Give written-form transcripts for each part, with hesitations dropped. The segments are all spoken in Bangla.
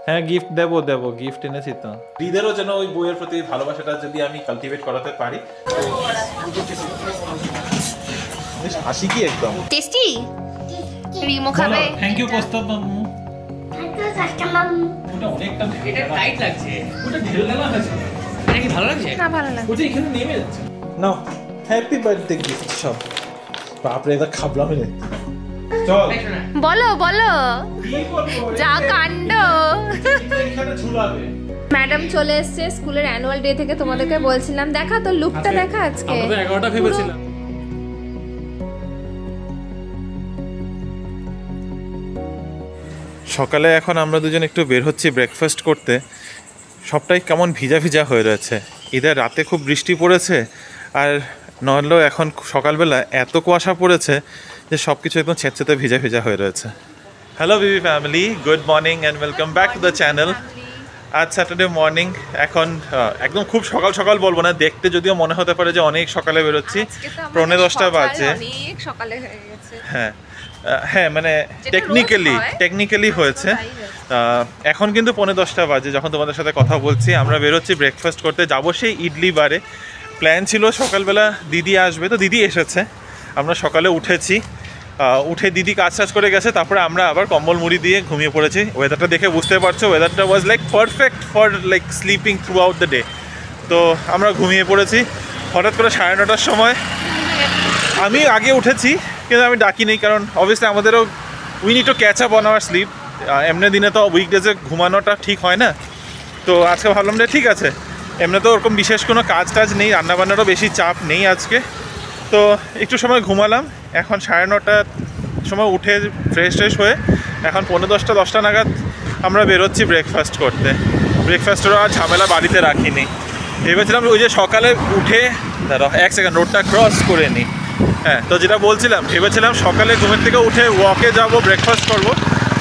হ্যাঁ গিফট দেবো দেবো, গিফট এনেছি তো। ঈদেরও যেন ওই বইয়ের প্রতি ভালোবাসাটা যদি আমি কালটিভেট করাতে পারি। হাসি কি একদম টেস্টি। রিমো খাবে। থ্যাংক ইউ প্রস্তাব মাম্মু। ওটা অনেকটা এটা টাইট লাগছে। ওটা ঢেল ঢেলা হয়েছে। এটা কি ভালো লাগছে? না ভালো লাগে। ওটা এখানে নেমে যাচ্ছে। নাও হ্যাপি বার্থডে গিফট সব। বাপরে এটা খাবলাম রে। চল বলো বলো কি করব যা কাণ্ড। এখানে ঝুলাবে। ম্যাডাম চলে এসেছে স্কুলের অ্যানুয়াল ডে থেকে, তোমাদেরকে বলছিলাম দেখা তো লুকটা দেখা আজকে। আমরা তো 11টা ভেবেছিলাম। সকালে এখন আমরা দুজন একটু বের হচ্ছি ব্রেকফাস্ট করতে। সবটাই কেমন ভিজা ভিজা হয়ে রয়েছে। ঈদের রাতে খুব বৃষ্টি পড়েছে, আর নইলেও এখন সকালবেলা এত কুয়াশা পড়েছে যে সব কিছু একদম ছেঁচেতে ভিজা ভিজা হয়ে রয়েছে। Hello Bibi family, good morning and welcome back to the channel. আজ স্যাটারডে মর্নিং। এখন একদম খুব সকাল সকাল বলবো না, দেখতে যদিও মনে হতে পারে যে অনেক সকালে বেরোচ্ছি। 9:45 বাজে। অনেক সকালে হয়ে গেছে। হ্যাঁ হ্যাঁ, মানে টেকনিক্যালি হয়েছে। এখন কিন্তু 9:45 বাজে যখন তোমাদের সাথে কথা বলছি। আমরা বেরোচ্ছি ব্রেকফাস্ট করতে, যাবো সেই ইডলি বারে। প্ল্যান ছিল সকালবেলা দিদি আসবে, তো দিদি এসেছে। আমরা সকালে উঠেছি, উঠে দিদি কাজ টাজ করে গেছে, তারপরে আমরা আবার কম্বল মুড়ি দিয়ে ঘুমিয়ে পড়েছি। ওয়েদারটা দেখে বুঝতে পারছো, ওয়েদারটা was like perfect for like sleeping through out the day. তো আমরা ঘুমিয়ে পড়েছি। হঠাৎ করে 9:30টার সময় আমি আগে উঠেছি, কিন্তু আমি ডাকি নেই, কারণ অবভিয়াসলি আমাদেরও we need to catch up on our sleep. এমনি দিনে তো উইকডেজে ঘুমানোটা ঠিক হয় না। তো আজকে ভাবলাম যে ঠিক আছে, এমনি তো ওরকম বিশেষ কোনো কাজ টাজ নেই, রান্নাবান্নারও বেশি চাপ নেই আজকে, তো একটু সময় ঘুমালাম। এখন 9:30টার সময় উঠে ফ্রেশ হয়ে এখন 9:45-10টা নাগাদ আমরা বেরোচ্ছি ব্রেকফাস্ট করতে। ব্রেকফাস্টেরও আর ঝামেলা বাড়িতে রাখিনি। ভেবেছিলাম ওই যে সকালে উঠে দাঁড়াও 1 সেকেন্ড, রোডটা ক্রস করে নিই। হ্যাঁ, তো যেটা বলছিলাম, ভেবেছিলাম সকালে ঘুমের থেকে উঠে ওয়াকে যাব, ব্রেকফাস্ট করব।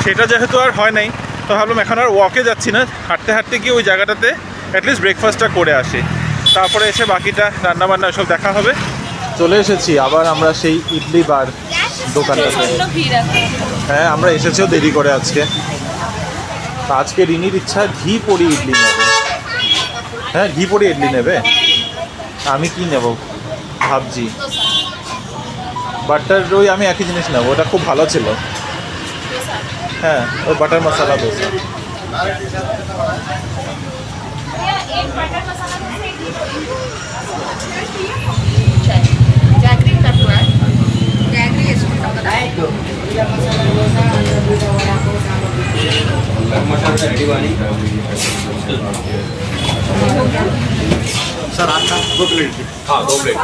সেটা যেহেতু আর হয় নাই, তো ভাবলাম এখন আর ওয়াকে যাচ্ছি না, হাঁটতে হাঁটতে গিয়ে ওই জায়গাটাতে অ্যাটলিস্ট ব্রেকফাস্টটা করে আসি, তারপরে এসে বাকিটা রান্নাবান্না সব দেখা হবে। চলে এসেছি আবার আমরা সেই ইডলি বার দোকানটাতে। হ্যাঁ, আমরা এসেছিও দেরি করে আজকে। আজকে রিনির ইচ্ছা ঘি পড়ি ইডলি নেবে। হ্যাঁ, ঘি পড়ি ইডলি নেবে। আমি কি নেব ভাবছি, বাটার ওই আমি একই জিনিস নেবো, ওটা খুব ভালো ছিল। হ্যাঁ, ওই বাটার মশলা দোসা। सर आपका 2 प्लेट। हाँ 2 प्लेट।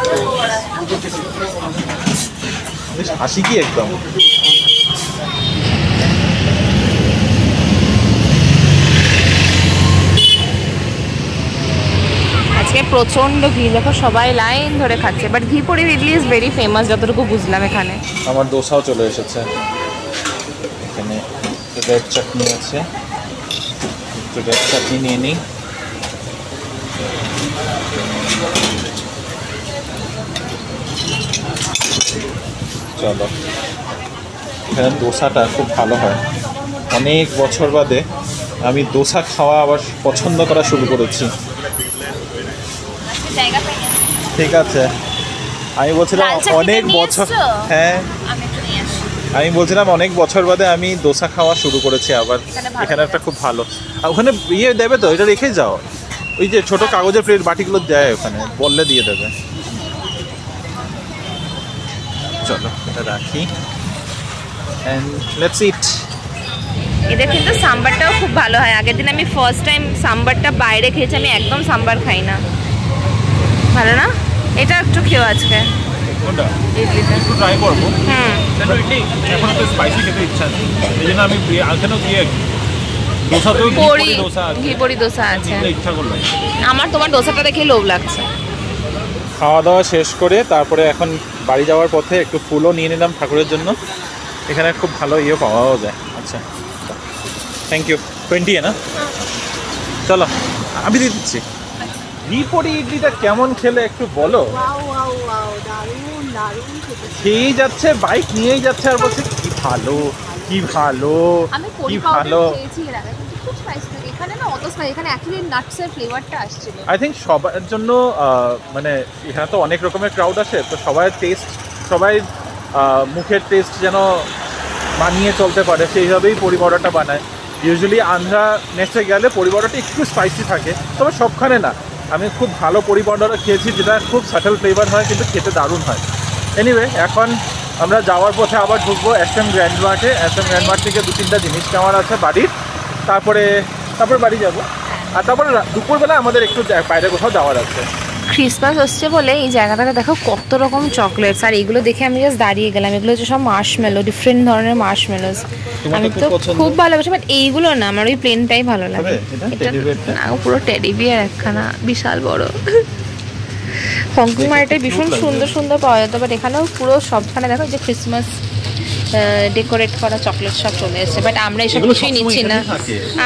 হাসি কি একদম। আজকে প্রচন্ড ভিড়, দেখো সবাই লাইন ধরে খাচ্ছে। বাট ঘি পড়ি ইডলি ইজ ভেরি ফেমাস যতটুকু বুঝলাম এখানে। আমার দোসাও চলে এসেছে। এখানে রেড চাটনি আছে, একটু রেড চাটনি নিয়ে নিই। চলো, এখানে দোসাটা খুব ভালো হয়। অনেক বছর বাদে আমি দোসা খাওয়া আবার পছন্দ করা শুরু করেছি। ঠিক আছে, আমি বলছিলাম অনেক বছর, হ্যাঁ আমি বলছিলাম অনেক বছর বাদে আমি দোসা খাওয়া শুরু করেছি আবার। এখানে একটা খুব ভালো, আর ওখানে ইয়ে দেবে তো, এটা রেখে যাও। ওই যে ছোট কাগজের প্লেট বাটিগুলো দেয় ওখানে, বললে দিয়ে দেবে। চলো এটা রাখি, এন্ড লেটস ইট। এদের কিন্তু সাম্বারটাও খুব ভালো হয়। আগের দিন আমি ফার্স্ট টাইম সাম্বারটা বাইরে খেয়েছি, আমি একদম সাম্বার খাই না। ভালো না? এটা একটু খেও আজকে ইডলিটা, একটু ট্রাই করবো। ইডলি এখন তো স্পাইসি খেতে ইচ্ছা আছে, এই জন্য আমি আলখানেও দিয়ে দোসাতেও ঘি পড়ি দোসা আছে। ইচ্ছা করলো। আমার তোমার দোসাটা দেখে লোভ লাগছে। খাওয়া দাওয়া শেষ করে তারপরে এখন বাড়ি যাওয়ার পথে একটু ফুলও নিয়ে নিলাম ঠাকুরের জন্য। এখানে খুব ভালো ইয়ে পাওয়াও যায়। আচ্ছা থ্যাংক ইউ। 20 না? চলো আমি দিয়ে দিচ্ছি। ঘি পড়ি ইডলিটা কেমন খেলে একটু বলো। খেয়েই যাচ্ছে, বাইক নিয়েই যাচ্ছে আর বলছে কি ভালো কি ভালো কি ভালো। স্পাইসি থাকে, এখানে না অত স্পাইসি, এখানে অ্যাকচুয়ালি নাটসের ফ্লেভারটা আসছিল। আই থিঙ্ক সবার জন্য মানে এখানে তো অনেক রকমের ক্রাউড আসে, তো সবাই টেস্ট, সবাই মুখের টেস্ট যেন মানিয়ে চলতে পারে সেইভাবেই পরি পরোটা বানায়। ইউজুয়ালি আন্ধ্রা নেক্সটে গেলে পরি পরোটা একটু স্পাইসি থাকে, তবে সবখানে না। আমি খুব ভালো পরি পরোটা খেয়েছি যেটা খুব সাটেল ফ্লেভার হয় কিন্তু খেতে দারুণ হয়। এনিওয়ে, এখন আমরা যাওয়ার পথে আবার ঢুকবো SM গ্র্যান্ড মার্টে। SM গ্র্যান্ড মার্ট থেকে 2-3টা জিনিস নেওয়ার আছে বাড়ির, তারপরে বাড়ি যাব। আর তারপরে দুপুরবেলা আমাদের একটু বাইরে কোথাও যাওয়ার আছে। ক্রিসমাস হচ্ছে বলে এই জায়গাটাতে দেখো কত রকম চকলেটস, আর এগুলো দেখে আমি জাস্ট দাঁড়িয়ে গেলাম। এগুলো হচ্ছে সব মার্শমেলো, ডিফারেন্ট ধরনের মার্শমেলোস। আমি তো খুব ভালোবাসি, বাট এইগুলো না, আমার ওই প্লেনটাই ভালো লাগে। এটা না, পুরো টেডি বিয়ার একখানা, বিশাল বড়। হংকং মার্কেটে ভীষণ সুন্দর সুন্দর পাওয়া যেত, বাট এখানেও পুরো সবখানে দেখো যে ক্রিসমাস ডেকোরেট করা চকলেট সব চলে এসেছে। বাট আমরা এইসব কিছুই নিচ্ছি না,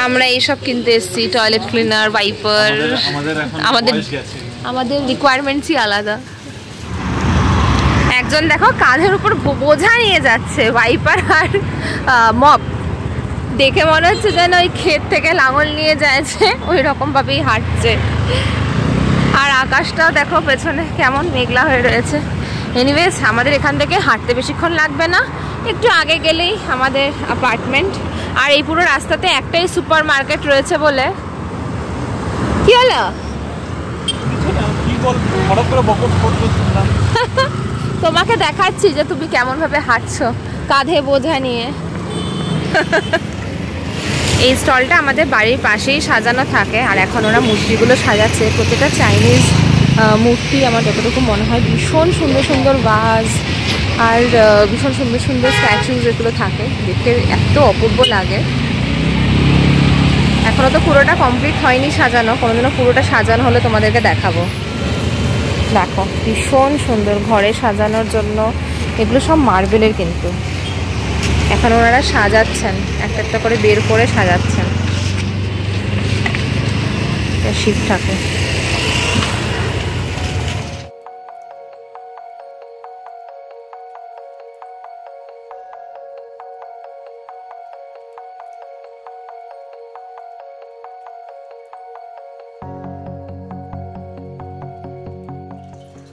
আমরা এইসব কিনতে এসেছি, টয়লেট ক্লিনার, ওয়াইপার। আমাদের রিকোয়ারমেন্টসই আলাদা। একজন দেখো কাঁধের উপর বোঝা নিয়ে যাচ্ছে, ওয়াইপার আর মপ। দেখে মনে হচ্ছে যেন ওই ক্ষেত থেকে লাঙল নিয়ে যাচ্ছে, ওই রকম ভাবেই হাঁটছে। আর আকাশটাও দেখো পেছনে কেমন মেঘলা হয়ে রয়েছে। এনিওয়েজ, আমাদের এখান থেকে হাঁটতে বেশিক্ষণ লাগবে না, একটু আগে গেলেই আমাদের অ্যাপার্টমেন্ট। আর এই পুরো রাস্তাতে একটাই সুপার মার্কেট রয়েছে বলে। কি হলো? তোমাকে দেখাচ্ছি যে তুমি কেমন ভাবে হাঁটছো কাঁধে বোঝা নিয়ে। এই স্টলটা আমাদের বাড়ির পাশেই সাজানো থাকে, আর এখন ওরা মূর্তিগুলো সাজাচ্ছে। প্রত্যেকটা চাইনিজ মূর্তি আমার যতটুকু মনে হয় ভীষণ সুন্দর সুন্দর ভাস আর ভীষণ সুন্দর সুন্দর স্ট্যাচুজ এগুলো থাকে, দেখতে এত অপূর্ব লাগে। এখনও তো পুরোটা কমপ্লিট হয়নি সাজানো, কোনোদিনও পুরোটা সাজানো হলে তোমাদেরকে দেখাবো। দেখো ভীষণ সুন্দর ঘরে সাজানোর জন্য, এগুলো সব মার্বেলের কিন্তু। এখন ওনারা সাজাচ্ছেন, একটা একটা করে বের করে সাজাচ্ছেন। শিব ঠাকুর।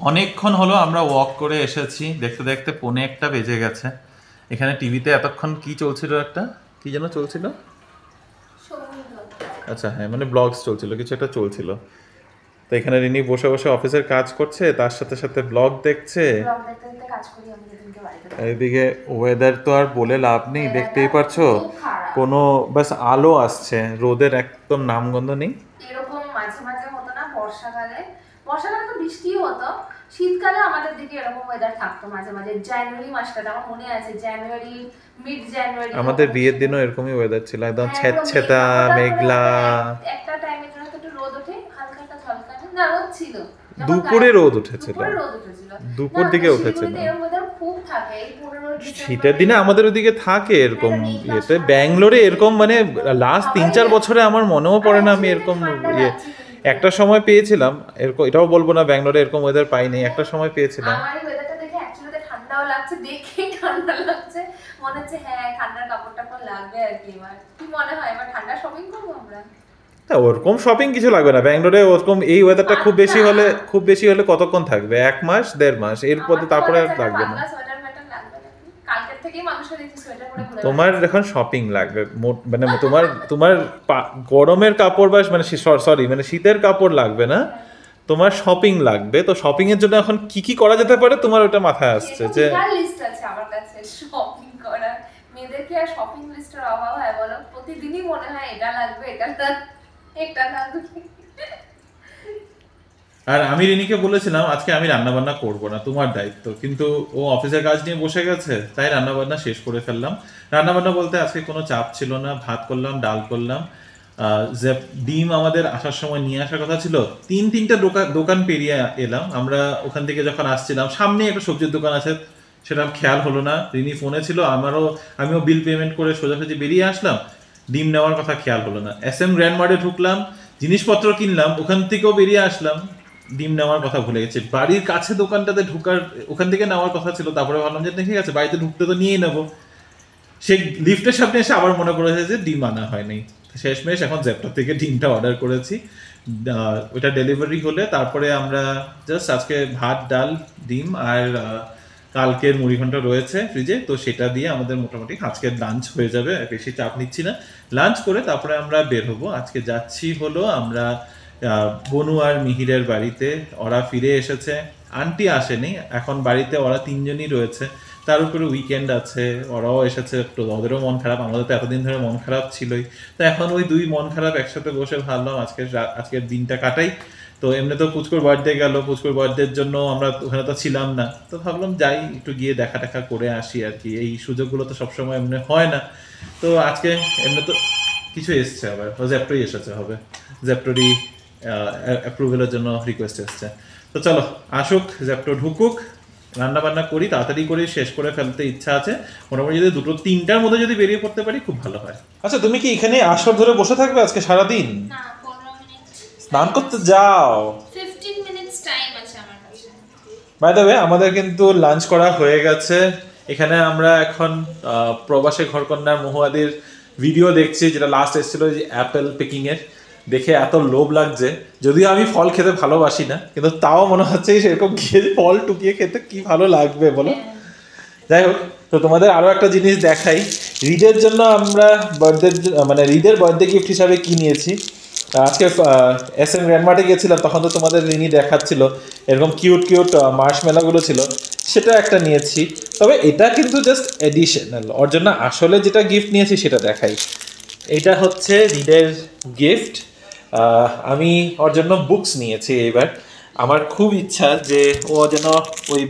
অনেকক্ষণ হলো আমরা ওয়াক করে এসেছি, দেখতে দেখতে 1:45 বেজে গেছে। এখানে টিভিতে এতক্ষণ কি চলছিল, একটা কি যেন চলছিল, আচ্ছা হ্যাঁ, মানে ব্লগস চলছিল, কিছু একটা চলছিল। তো এখানে রিনি বসে বসে অফিসের কাজ করছে, তার সাথে সাথে ব্লগ দেখছে। এইদিকে ওয়েদার তো আর বলে লাভ নেই, দেখতেই পারছো কোনো বাস আলো আসছে, রোদের একদম নামগন্ধ নেই। এরকম মাঝে মাঝে হতো না বর্ষাকালে তো বৃষ্টিও হতো, শীতকালে আমাদের দিকে এরকম ওয়েদার থাকতো মাঝে মাঝে। জানুয়ারি মাসটা আমার মনে আছে, জানুয়ারি, মিড জানুয়ারি আমাদের বিয়ের দিনও এরকমই ওয়েদার ছিল, একদম ছেদছেদা মেঘলা। একটা টাইমের জন্য একটু রোদ ওঠে, হালকা হালকা ঝলকা, না রোদ ছিল, দুপুরে রোদ উঠেছিল, দুপুর দিকে উঠেছিল। শীতের দিনে আমাদের ওদিকে থাকে এরকম ইয়েতে, ব্যাঙ্গালোরে এরকম মানে লাস্ট 3-4 বছরে আমার মনেও পড়ে না আমি এরকম ইয়ে একটা সময় পেয়েছিলাম। এরকম এটাও বলবো না ব্যাঙ্গালোরে এরকম ওয়েদার পাইনি, একটা সময় পেয়েছিলাম। আমার এই ওয়েদারটা দেখে অ্যাকচুয়ালি ঠান্ডাও লাগছে, দেখেই ঠান্ডা লাগছে, মনে হচ্ছে হ্যাঁ ঠান্ডার কাপড়টা পর লাগবে আর কি। এবার কি মনে হয় এবার ঠান্ডা শপিং করবো আমরা? ওরকম শপিং কিছু লাগবে না ব্যাঙ্গালোরে, ওরকম এই ওয়েদারটা খুব বেশি হলে কতক্ষণ থাকবে, 1 মাস 1.5 মাস, এরপর তারপরে আর লাগবে না। তোমার এখন শপিং লাগবে, মানে তোমার গরমের কাপড় বা মানে সরি মানে শীতের কাপড় লাগবে না, তোমার শপিং লাগবে। তো শপিং এর জন্য এখন কি কি করা যেতে পারে তোমার ওটা মাথায় আসছে যে লিস্ট আছে আমার কাছে শপিং করার। মেয়েদের কি আর শপিং লিস্টের অভাব হয় বলো? প্রতিদিনই মনে হয় এটা লাগবে, এটা লাগবে। আর আমি রিনিকে বলেছিলাম আজকে আমি রান্না বান্না করবো না, তোমার দায়িত্ব, কিন্তু ও অফিসের কাজ নিয়ে বসে গেছে, তাই রান্না বান্না শেষ করে ফেললাম। রান্না বান্না বলতে আজকে কোনো চাপ ছিল না, ভাত করলাম, ডাল করলাম, যে ডিম আমাদের আসার সময় নিয়ে আসার কথা ছিল। 3-3টা দোকান পেরিয়ে এলাম আমরা, ওখান থেকে যখন আসছিলাম সামনে একটা সবজির দোকান আছে, সেটা খেয়াল হলো না, রিনি ফোনে ছিল, আমিও বিল পেমেন্ট করে সোজাসুজি বেরিয়ে আসলাম, ডিম নেওয়ার কথা খেয়াল হলো না। SM গ্র্যান্ড মার্টে ঢুকলাম, জিনিসপত্র কিনলাম, ওখান থেকেও বেরিয়ে আসলাম, ডিম নেওয়ার কথা ভুলে গেছি। বাড়ির কাছে দোকানটাতে ওখান থেকে নেওয়ার কথা ছিল, তারপরে ভাবলাম যে ঠিক আছে বাড়িতে ঢুকতে তো নিয়েই নেবো। সেই লিফটের সামনে এসে আবার মনে পড়েছে যে ডিম আনা হয়নি। শেষমেশ এখন জ্যাপটো থেকে ডিমটা অর্ডার করেছি, ওইটা ডেলিভারি হলে তারপরে আমরা জাস্ট আজকে ভাত ডাল ডিম আর কালকের মুড়ি ঘন্ট রয়েছে ফ্রিজে, তো সেটা দিয়ে আমাদের মোটামুটি আজকের লাঞ্চ হয়ে যাবে, বেশি চাপ নিচ্ছি না। লাঞ্চ করে তারপরে আমরা বের হবো। আজকে যাচ্ছি হলো আমরা বনু আর মিহিরের বাড়িতে, ওরা ফিরে এসেছে, আন্টি আসেনি, এখন বাড়িতে ওরা তিনজনই রয়েছে, তার উপরে উইকেন্ড আছে, ওরাও এসেছে, তো ওদেরও মন খারাপ, আমাদের তো এতদিন ধরে মন খারাপ ছিলই, তো এখন ওই দুই মন খারাপ একসাথে বসে ভাবলাম আজকের দিনটা কাটাই। তো এমনি তো পুচকুর বার্থডে গেল, পুচকুর বার্থডের জন্য আমরা ওখানে তো ছিলাম না, তো ভাবলাম যাই একটু গিয়ে দেখা টেখা করে আসি আর কি, এই সুযোগগুলো তো সবসময় এমনি হয় না। তো আজকে এমনি তো কিছু এসছে, আবার জ্যাপটোই এসেছে, হবে জ্যাপটোরই অ্যাপ্রুভেলের জন্য রিকোয়েস্ট এসছে। তো চলো আসুক, জ্যাপটো ঢুকুক, রান্না বান্না করি, তাড়াতাড়ি করে শেষ করে ফেলতে ইচ্ছা আছে, মোটামুটি যদি 2-3টার মধ্যে যদি বেরিয়ে পড়তে পারি খুব ভালো হয়। আচ্ছা তুমি কি এখানে আসর ধরে বসে থাকবে আজকে সারাদিন? না 15 মিনিট স্নান করতে যাও, 15 মিনিটস টাইম আছে আমার কাছে। বাই দ্য ওয়ে আমাদের কিন্তু লাঞ্চ করা হয়ে গেছে। এখানে আমরা এখন প্রবাসী ঘরকন্যার মহুয়াদির ভিডিও দেখছি, যেটা লাস্ট এসেছিল যে অ্যাপেল পিকিং এর, দেখে এত লোভ লাগছে, যদিও আমি ফল খেতে ভালোবাসি না, কিন্তু তাও মনে হচ্ছে সেরকম গিয়ে ফল টুকিয়ে খেতে কি ভালো লাগবে বলো। যাই হোক, তো তোমাদের আরো একটা জিনিস দেখাই, রিদের জন্য আমরা রিদের বার্থডে গিফট হিসাবে কি নিয়েছি। আজকে SM গ্র্যান্ডমার্টে গেছিলাম, তখন তো তোমাদের রিনি দেখাচ্ছিল, এরকম কিউট কিউট মার্শমেলাগুলো ছিল, সেটা একটা নিয়েছি। তবে এটা কিন্তু জাস্ট এডিশনাল, ওর জন্য আসলে যেটা গিফট নিয়েছি সেটা দেখাই। এটা হচ্ছে রিদের গিফট, আমি ওর জন্য বুকস নিয়েছি এবার। আমার খুব ইচ্ছা যে ও যেন ওই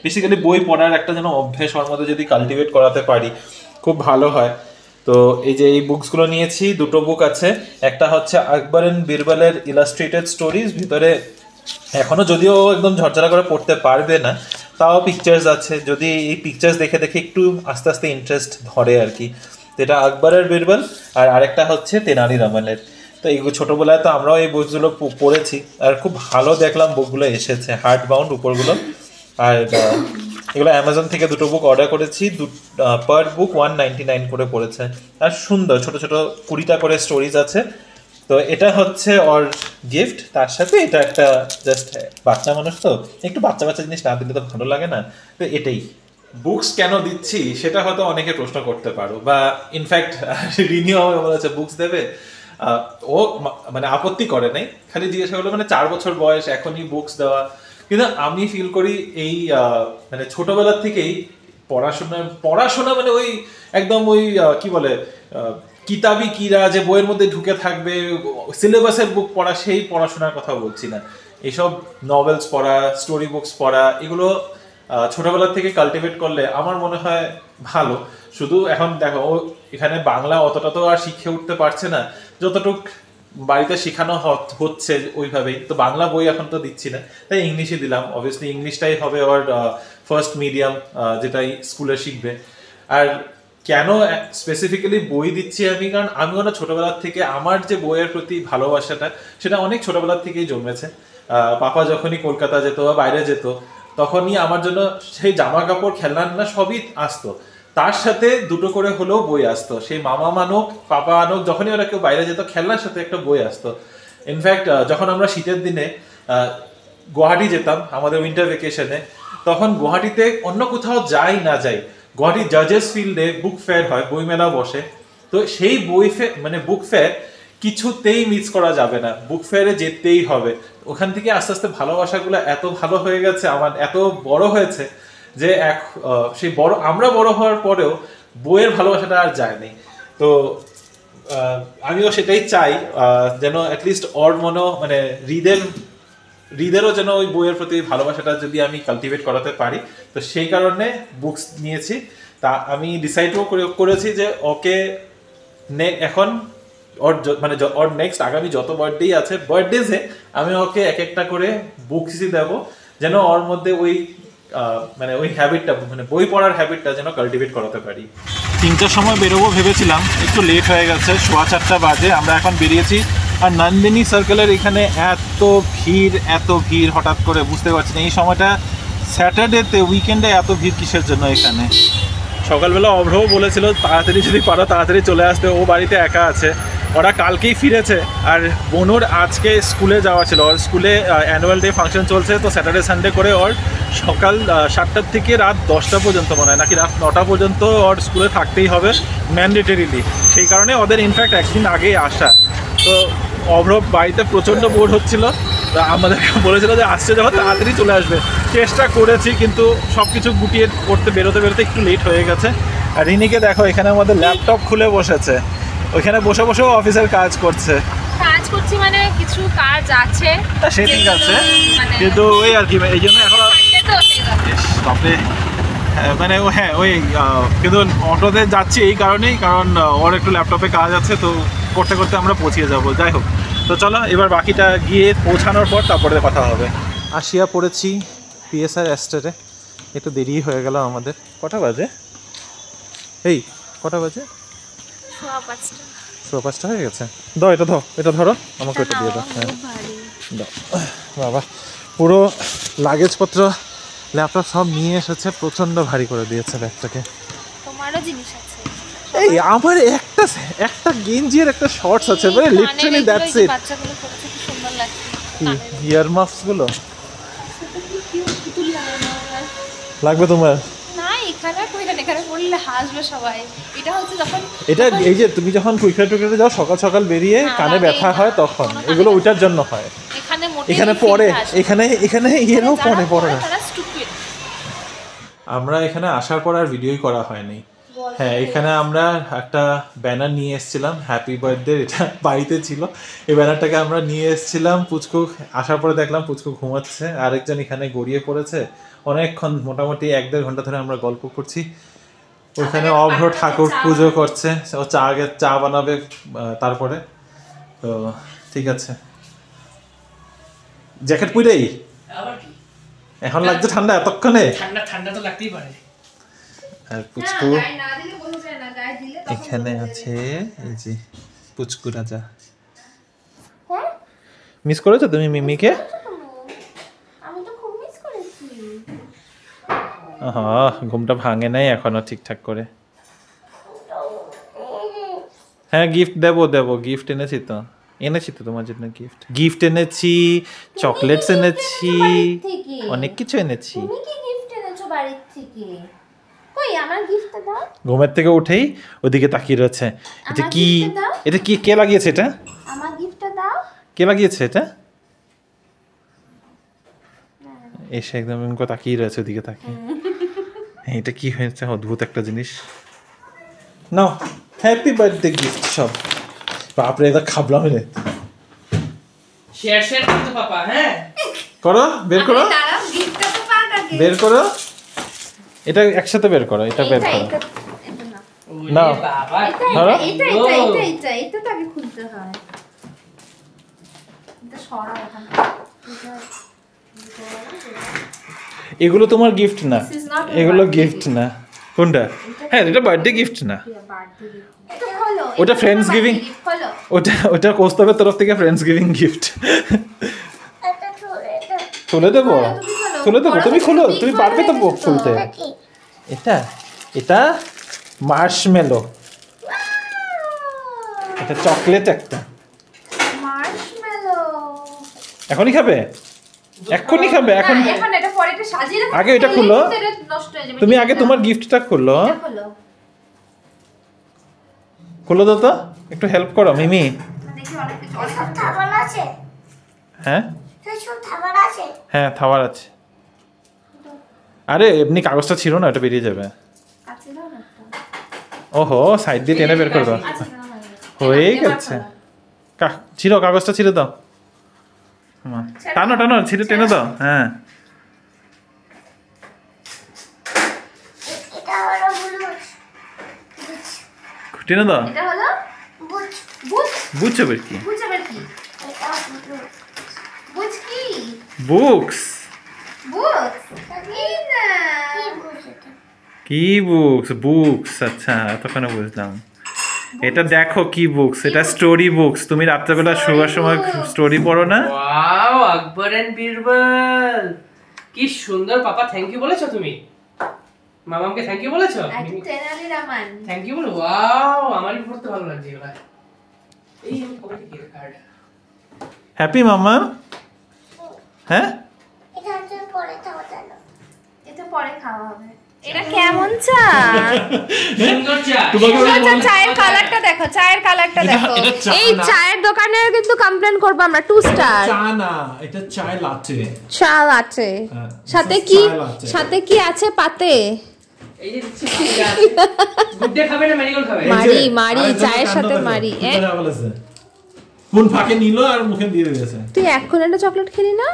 বেসিক্যালি বই পড়ার একটা যেন অভ্যেস ওর মধ্যে যদি কাল্টিভেট করাতে পারি খুব ভালো হয়। তো এই যে এই বুকসগুলো নিয়েছি, দুটো বুক আছে, একটা হচ্ছে আকবর এন্ড বীরবলের ইলাস্ট্রেটেড স্টোরিজ, ভিতরে এখনো যদিও একদম ঝরঝরা করে পড়তে পারবে না, তাও পিকচার্স আছে, যদি এই পিকচার্স দেখে দেখে একটু আস্তে আস্তে ইন্টারেস্ট ধরে আর কি। যেটা আকবরের বীরবল, আর আরেকটা হচ্ছে তেনালি রামানের। তো এই ছোটোবেলায় তো আমরাও এই বইগুলো পড়েছি, আর খুব ভালো দেখলাম বুকগুলো এসেছে, হার্ড বাউন্ড উপরগুলো। আর এগুলো অ্যামাজন থেকে দুটো বুক অর্ডার করেছি, পার বুক 199 করে পড়েছে, আর সুন্দর ছোট ছোট 20টা করে স্টোরিজ আছে। তো এটা হচ্ছে ওর গিফট, তার সাথে এটা একটা জাস্ট বাচ্চা মানুষ তো একটু বাচ্চা বাচ্চা জিনিস না দিলে তো ভালো লাগে না, তো এটাই। বুকস কেন দিচ্ছি সেটা হয়তো অনেকে প্রশ্ন করতে পারো, বা ইনফ্যাক্ট রিনিও বলেছে বুকস দেবে, ও আপত্তি করে নাই, খালি জিজ্ঞাসা করলো 4 বছর বয়স এখনই বুকস দেওয়া। কিন্তু আমি ফিল করি এই ছোটবেলার থেকেই পড়াশোনা ওই একদম ওই কি বলে কিতাবি কিরা যে বইয়ের মধ্যে ঢুকে থাকবে, সিলেবাসের বুক পড়া, সেই পড়াশোনার কথা বলছি না, এইসব নভেলস পড়া, স্টোরি বুকস পড়া, এগুলো ছোটবেলার থেকে কাল্টিভেট করলে আমার মনে হয় ভালো। শুধু এখন দেখো এখানে বাংলা অতটা তো আর শিখে উঠতে পারছে না, যতটুক বাড়িতে শেখানো হচ্ছে ওইভাবেই, তো বাংলা বই এখন তো দিচ্ছি না, তাই ইংলিশে দিলাম। অবভিয়াসলি ইংলিশটাই হবে ওর ফার্স্ট মিডিয়াম, যেটাই স্কুলে শিখবে। আর কেন স্পেসিফিক্যালি বই দিচ্ছি আমি, কারণ আমি ওরা ছোটবেলার থেকে আমার যে বইয়ের প্রতি ভালোবাসাটা সেটা অনেক ছোটবেলার থেকেই জন্মেছে। পাপা যখনই কলকাতা যেত বা বাইরে যেত, তখনই আমার জন্য সেই জামা কাপড় খেলনা সবই আসতো, তার সাথে দুটো করে হলেও বই আসতো। সেই মামা আনুক পাপা আনুক, যখনই ওরা কেউ বাইরে যেত খেলনার সাথে একটা বই আসতো। ইনফ্যাক্ট যখন আমরা শীতের দিনে গুয়াহাটি যেতাম আমাদের উইন্টার ভ্যাকেশনে, তখন গুয়াহাটিতে অন্য কোথাও যাই না যাই, গুয়াহাটি জাজেস ফিল্ডে বুক ফেয়ার হয়, বইমেলা বসে, তো সেই বুক ফেয়ার কিছুতেই মিস করা যাবে না, বুক ফেয়ারে যেতেই হবে। ওখান থেকে আস্তে আস্তে ভালোবাসাগুলো এত ভালো হয়ে গেছে, আমার এত বড় হয়েছে যে সেই আমরা বড় হওয়ার পরেও বইয়ের ভালোবাসাটা আর যায়নি। তো আমিও সেটাই চাই, যেন অ্যাটলিস্ট ওর রিদেরও যেন ওই বইয়ের প্রতি ভালোবাসাটা যদি আমি কালটিভেট করাতে পারি, তো সেই কারণে বুকস নিয়েছি। তা আমি ডিসাইডও করেছি যে ওকে এখন ওর নেক্সট আগামী যত বার্থডে আছে, বার্থডেজে আমি ওকে এক একটা করে বুকসই দেবো, যেন ওর মধ্যে ওই ওই হ্যাবিটটা বই পড়ার হ্যাবিটটা যেন কাল্টিভেট করাতে পারি। 3টার সময় বেরোবো ভেবেছিলাম, একটু লেট হয়ে গেছে, 4:15 বাজে আমরা এখন বেরিয়েছি। আর নন্দিনী সার্কেলের এখানে এত ভিড় হঠাৎ করে বুঝতে পারছি না, এই সময়টা স্যাটারডেতে উইকেন্ডে এত ভিড় কিসের জন্য এখানে। সকালবেলা অভ্রও বলেছিল তাড়াতাড়ি যদি পারো তাড়াতাড়ি চলে আসতে, ও বাড়িতে একা আছে। ওরা কালকেই ফিরেছে, আর বনুর আজকে স্কুলে যাওয়া ছিল। ওর স্কুলে অ্যানুয়াল ডে ফাংশন চলছে, তো স্যাটারডে সানডে করে ওর সকাল 7টার থেকে রাত 10টা পর্যন্ত মনে হয়, নাকি রাত 9টা পর্যন্ত ওর স্কুলে থাকতেই হবে ম্যান্ডেটরিলি। সেই কারণে ওদের ইনফ্যাক্ট একদিন আগেই আসা। তো অভ্র বাড়িতে প্রচণ্ড বোর হচ্ছিল, আমাদেরকে বলেছিল যে আসছে যখন তাড়াতাড়ি চলে আসবে। চেষ্টা করেছি, কিন্তু সব কিছু গুটিয়ে করতে বেরোতে একটু লেট হয়ে গেছে। আর রিনিকে দেখো এখানে আমাদের ল্যাপটপ খুলে বসেছে, ওইখানে বসে বসেও অফিসের কাজ করছে। কাজ করছি মানে কিছু কাজ আছে, সে ঠিক আছে, মানে কিন্তু ওই আর কি এই জন্য এখন Sunday তো হয়ে যাবে। বাপরে, মানে হ্যাঁ ওই কিন্তু অটোতে যাচ্ছি এই কারণেই, কারণ ওর একটু ল্যাপটপে কাজ আছে, তো করতে করতে আমরা পৌঁছিয়ে যাবো। যাই হোক, তো চলো এবার বাকিটা গিয়ে পৌঁছানোর পর তারপরে কথা হবে। আসিয়া পড়েছি পিএসআর এস্টেটে, একটু দেরি হয়ে গেল আমাদের। কটা বাজে? এই কটা বাজে? 5:15 হয়ে গেছে। দাও এটা, এটা ধরো, আমাকে এটা দিয়ে দাও। হ্যাঁ দাও। বাবা, পুরো লাগেজপত্র ল্যাপটপ সব নিয়ে এসেছে, প্রচণ্ড ভারী করে দিয়েছে ব্যাগটাকে। তোমারও জিনিস আছে। এই আমার একটা গেঞ্জি আর একটা শর্টস আছে, মানে লিটারালি দ্যাটস ইট। বাচ্চাগুলো পড়ছে, কি সুন্দর লাগছে। ইয়ার মাফস গুলো লাগবে তোমার? না, এখানে পড়লে হাসবে সবাই। এটা হচ্ছে যখন এটা এই যে তুমি যখন টুইকারে যাও সকাল সকাল বেরিয়ে কানে ব্যথা হয় তখন, এগুলো ওইটার জন্য হয়। এখানে পড়ে, এখানে ইয়েরও পড়ে না। আমরা এখানে আসার পর আর ভিডিওই করা হয়নি। হ্যাঁ, এখানে আমরা একটা ব্যানার নিয়ে এসেছিলাম, হ্যাপি বার্থডে। এটা বাড়িতে ছিল, এই ব্যানারটাকে আমরা নিয়ে এসেছিলাম। পুচকু আসার পরে দেখলাম পুচকু ঘুমাচ্ছে, আরেকজন এখানে গড়িয়ে পড়েছে। অনেকক্ষণ, মোটামুটি 1-1.5 ঘন্টা ধরে আমরা গল্প করছি। ওইখানে অভ্র ঠাকুর পুজো করছে, ও চা বানাবে তারপরে। তো ঠিক আছে, জ্যাকেট পুরেই আবার কি? এখন লাগছে ঠান্ডা এতক্ষণে? ঠান্ডা তো লাগতেই পারে। আর পুচকু এখানে আছে, এই যে পুচকু রাজা। মিস করেছো তুমি মিমিকে? আমি তো খুব মিস করেছি। হ্যাঁ, ঘুমটা ভাঙে নাই এখনো ঠিকঠাক করে। হ্যাঁ, গিফট দেবো, গিফট এনেছি তো তোমার জন্য গিফট এনেছি, চকলেটস এনেছি, অনেক কিছু এনেছি। তুমি কি গিফট এনেছো বাড়ি থেকে? কই আমার গিফটটা দাও। ঘুমের থেকে উঠেই ওদিকে তাকিয়ে রয়েছে। এটা কি কে লাগিয়েছে এটা? আমার গিফটটা দাও। কে লাগিয়েছে এটা? এসে একদম তাকিয়ে রয়েছে ওদিকে তাকিয়ে। এটা কি হয়েছে? অদ্ভুত একটা জিনিস। নাও, হ্যাপি বার্থডে গিফট সব। বাপরে, এটা খাবলাম রে। শেয়ার করতে পাপা। হ্যাঁ করো, বের করো, দাঁড়াও, গিফটটা তো পাক আগে। বের করো, এটা একসাথে বের করো, এটা বের করো। না বাবা, এটা তো আগে খুলতে হয়। এটা সরা ওখানে। এগুলো তোমার গিফট না, এগুলো গিফট না। কোনটা? হ্যাঁ, এটা বার্থডে গিফট না, ওটা ফ্রেন্ডস গিভিং। ওটা কৌস্তবের তরফ থেকে ফ্রেন্ডস গিভিং গিফট। খুলে দেবো, তুমি খোলো, তুমি পারবে তো খুলতে। এটা মার্শমেলো, এটা চকলেট একটা। এখনই খাবে? এক্ষুনি খাবে? এখন আগে এটা খুলো, তুমি আগে তোমার গিফটটা খুলো। খুলো দাও তো, একটু হেল্প করো মিমি। হ্যাঁ হ্যাঁ, থাওয়ার আছে। আরে এমনি কাগজটা ছিল না, ওটা বেরিয়ে যাবে। ওহো, সাইড দিয়ে টেনে বের করে দাও। হয়ে গেছে, ছিল কাগজটা, ছিল দাও। টানো ছিঁড়ে টেনে দাও। হ্যাঁ, টেনে দাও। বুঝছো বের কি? বুকস। কি বুকস? আচ্ছা, এতক্ষণে বুঝলাম। এটা দেখো কি বুকস, এটা স্টোরি বুকস। তুমি রাত্রেবেলা শোয়ার সময় স্টোরি পড়ো না? ওয়াও, আকবর এন্ড বীরবল, কি সুন্দর। পাপা থ্যাংক ইউ বলেছো তুমি? মামামকে থ্যাংক ইউ বলেছো? তেনালি রামান থ্যাংক ইউ বলো। ওয়াও, আমারই পড়তে ভালো লাগছে এগুলা। এই আমি পকেটে কি কার্ড। হ্যাপি মাম্মা? হ্যাঁ, এটা পরে খাওয়া হবে। এটা কেমন চা? সুন্দর চা। আচ্ছা, চায়ের কালারটা দেখো, চায়ের কালারটা দেখো। এই চায়ের দোকানের কিন্তু কমপ্লেন করব আমরা 2 স্টার। চা না, এটা চায় লাটে। চা লাটে। হ্যাঁ, সাথে এটা কি চা latte। সাথে কি আছে পাতে? এই যে গুড ডে খাবে না ম্যারিগোল্ড খাবে? মারি চায়ের সাথে মারি। কোন ফাঁকে নিল আর মুখে দিয়ে দিয়েছে। তুই এখন একটা চকলেট খেলি না?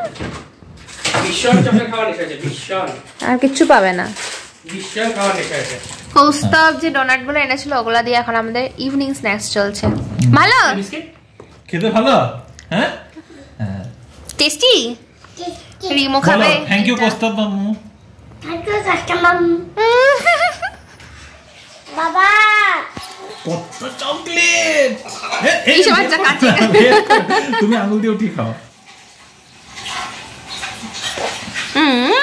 ভীষণ চকলেট খাওয়া নেশা আছে, ভীষণ। আর কিচ্ছু পাবে না। ভীষণ খাওয়া নেশা আছে। কৌস্তব যে ডোনাটগুলো এনেছিল ওগুলা দিয়ে এখন আমাদের ইভিনিং স্ন্যাক্স চলছে। ভালো? বিস্কিট? খেতে ভালো? হ্যাঁ? টেস্টি? রিমো খাবে? থ্যাংক ইউ কৌস্তব মামু। বাবা কত চকলেট! এই সব বাচ্চা কাছে। তুমি আঙুল দিয়ে উঠি খাও।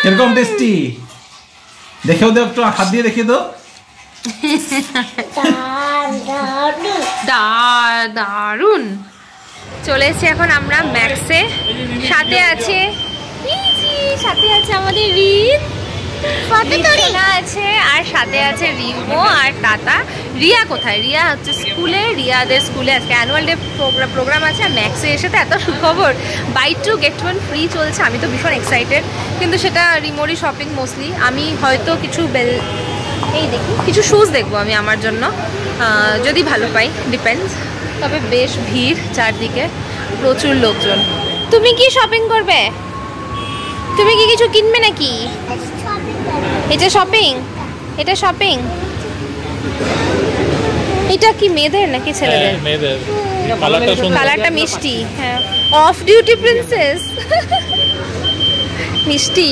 এরকম টেস্টি। দেখেও দাও, একটু হাত দিয়ে দেখিয়ে দাও। দারুন। চলে এসেছি এখন আমরা ম্যাক্সে। সাথে আছে সাথে আছে আমাদের রিত, ফাতেমা আছে, আর সাথে আছে রিমো আর টাটা। রিয়া কোথায়? রিয়া হচ্ছে স্কুলে, রিয়াদের স্কুলে আজকে অ্যানুয়াল ডে প্রোগ্রাম আছে। আর ম্যাক্সে এসে তো এত সুখবর, বাই 2 get 1 ফ্রি চলছে। আমি তো ভীষণ এক্সাইটেড, কিন্তু সেটা রিমোরই শপিং মোস্টলি। আমি হয়তো কিছু এই দেখি কিছু শুজ দেখবো আমি আমার জন্য, যদি ভালো পাই, ডিপেন্ডস। তবে বেশ ভিড় চারদিকে, প্রচুর লোকজন। তুমি কি শপিং করবে? তুমি কি কিছু কিনবে নাকি? এটা শপিং? এটা শপিং? এটা কি মেয়েদের নাকি ছেলেদের? মেয়েদের। কালারটা মিষ্টি। হ্যাঁ, অফ ডিউটি প্রিন্সেস। মিষ্টি।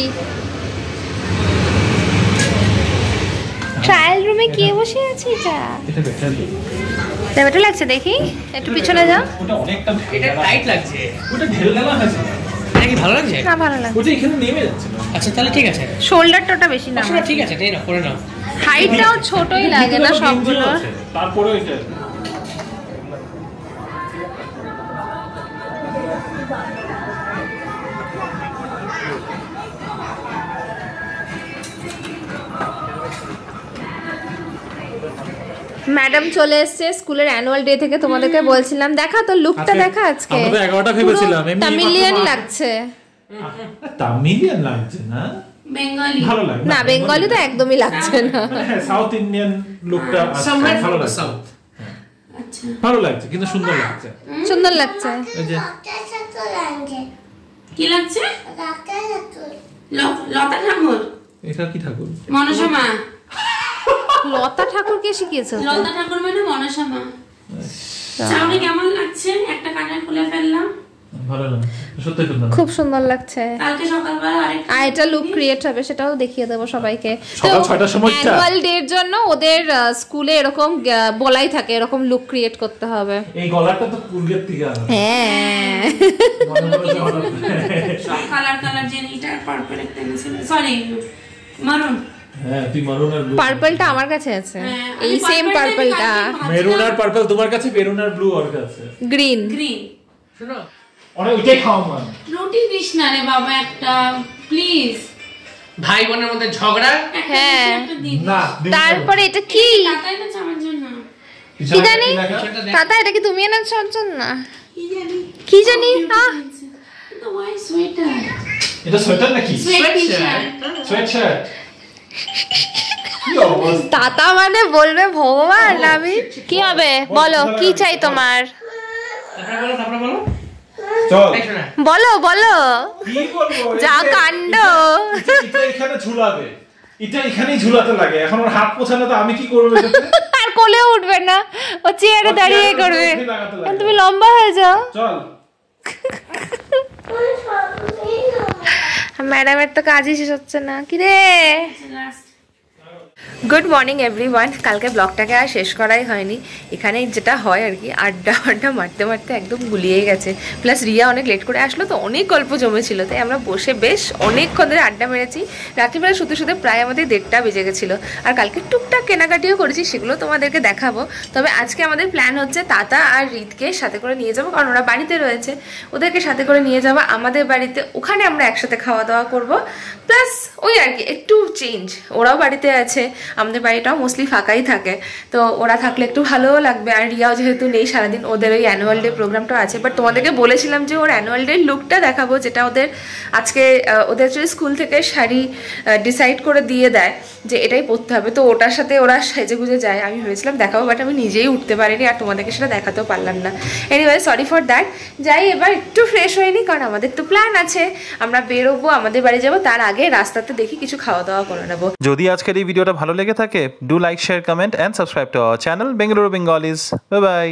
ট্রায়াল রুমে কে বসে আছে? এটা বেটার লাগছে, দেখি একটু পিছনে যাও। ওটা অনেকটা এটা টাইট লাগছে। ওটা ঢেলঢেলা হয়েছে। এটা কি ভালো লাগছে? না, ভালো লাগছে। ওটা এখানে নেমে যাচ্ছে। আচ্ছা তাহলে ঠিক আছে। শোল্ডারটা ওটা বেশি না, আসলে ঠিক আছে, তাই না, করে নাও। হাইটটাও ছোটই লাগে না সবগুলো। তারপরে এটা ম্যাডাম চলে এসেছে স্কুলের অ্যানুয়াল ডে থেকে। তোমাদেরকে বলছিলাম দেখা তো লুকটা দেখা আজকে। আমরা তো 11টা ভেবেছিলাম। এমনি তামিলিয়ান লাগছে। তামিলিয়ান লাগছে না, বেঙ্গলি ভালো লাগে না, বেঙ্গলি তো একদমই লাগছে না। হ্যাঁ, সাউথ ইন্ডিয়ান লুকটা ভালো লাগছে। আচ্ছা, ভালো লাগছে, কিন্তু সুন্দর লাগছে। সুন্দর লাগছে। এই যে কি লাগছে? লতা ঠাকুর। এটা কি ঠাকুর? মনসা মা। লতা ঠাকুরকে শিখিয়েছো? লতা ঠাকুর মানে মনসা মা। চাউনি কেমন লাগছে? একটা কানে খুলে ফেললাম। ভালো লাগে, সত্যি সুন্দর, খুব সুন্দর লাগছে। কালকে সকালবেলা আরেকটা আর এটা লুক ক্রিয়েট হবে, সেটাও দেখিয়ে দেবো সবাইকে। সকাল 6টার সময় অ্যানুয়াল ডে এর জন্য ওদের স্কুলে এরকম বলাই থাকে, এরকম লুক ক্রিয়েট করতে হবে। এই গলাটা তো পূর্বের থেকে আসে। হ্যাঁ, সব কালার কালার জেনিটা পার্পল একটা এনেছিল, সরি মারুন। হ্যাঁ, তুই মারুন আর ব্লু। পার্পলটা আমার কাছে আছে, এই সেম পার্পলটা। মেরুন আর পার্পল তোমার কাছে, মেরুন আর ব্লু ওর কাছে, গ্রিন। গ্রিন। শোনো, অনেক ওইটাই খাও মান। রুটি দিস না রে বাবা একটা, প্লিজ। ভাই বোনের মধ্যে ঝগড়া। হ্যাঁ, না, তারপরে এটা কি? টাকাই না আমার জন্য। কি জানি দাদা, এটা কি তুমি এনেছো ওর জন্য? কি জানি। তো ওয়াই সোয়েটার। এটা সোয়েটার নাকি? সোয়েটার। দাদা মানে বলবে ভগবান, আমি কি হবে? বলো কি চাই তোমার? তারপরে বলো। চল বলো বলো। কি বলবো? যা কাণ্ড। এটা এখানে ঝুলাবে, এটা এখানেই ঝুলাতে লাগে। এখন ওর হাত পোছানো তো আমি কি করব? আর কোলে উঠবে না, ও চেয়ারে দাঁড়িয়ে করবে। তুমি লম্বা হয়ে যাও। চল। ম্যাডামের তো কাজই শেষ হচ্ছে না। কি রে? Good morning everyone. কালকে ব্লগটাকে আর শেষ করাই হয়নি। এখানে যেটা হয় আর কি, আড্ডা মারতে মারতে একদম গুলিয়ে গেছে। প্লাস রিয়া অনেক লেট করে আসলো, তো অনেক গল্প জমেছিল, তাই আমরা বসে বেশ অনেকক্ষণ ধরে আড্ডা মেরেছি। রাত্রিবেলা শুতে প্রায় আমাদের 1:30 বেজে গেছিলো। আর কালকে টুকটাক কেনাকাটিও করেছি, সেগুলো তোমাদেরকে দেখাবো। তবে আজকে আমাদের প্ল্যান হচ্ছে তাতা আর রিতকে সাথে করে নিয়ে যাবো, কারণ ওরা বাড়িতে রয়েছে, ওদেরকে সাথে করে নিয়ে যাবো আমাদের বাড়িতে। ওখানে আমরা একসাথে খাওয়া দাওয়া করবো। প্লাস ওই আর কি একটু চেঞ্জ, ওরাও বাড়িতে আছে, আমাদের বাড়িটাও মোস্টলি ফাঁকাই থাকে, তো ওরা থাকলে একটু ভালোও লাগবে। আর রিয়াও যেহেতু নেই সারাদিন, ওদের ওই অ্যানুয়াল ডে প্রোগ্রামটা আছে। বাট তোমাদেরকে বলেছিলাম যে ওর অ্যানুয়াল ডে লুকটা দেখাবো, যেটা ওদের আজকে ওদের যে স্কুল থেকে শাড়ি ডিসাইড করে দিয়ে দেয় যে এটাই পরতে হবে, তো ওটার সাথে ওরা সেজে গুজে যায়। আমি ভেবেছিলাম দেখাবো, বাট আমি নিজেই উঠতে পারিনি আর তোমাদেরকে সেটা দেখাতেও পারলাম না। Anyway sorry for that. যাই এবার একটু ফ্রেশ হয়নি, কারণ আমাদের তো প্ল্যান আছে, আমরা বেরোবো, আমাদের বাড়ি যাবো, তার আগে রাস্তাতে দেখি কিছু খাওয়া দাওয়া করে নেবো। যদি আজকের এই ভিডিওটা ভালো লেগে থাকে, do like, share, comment and subscribe to our channel Bengaluru Bengalis. Bye bye.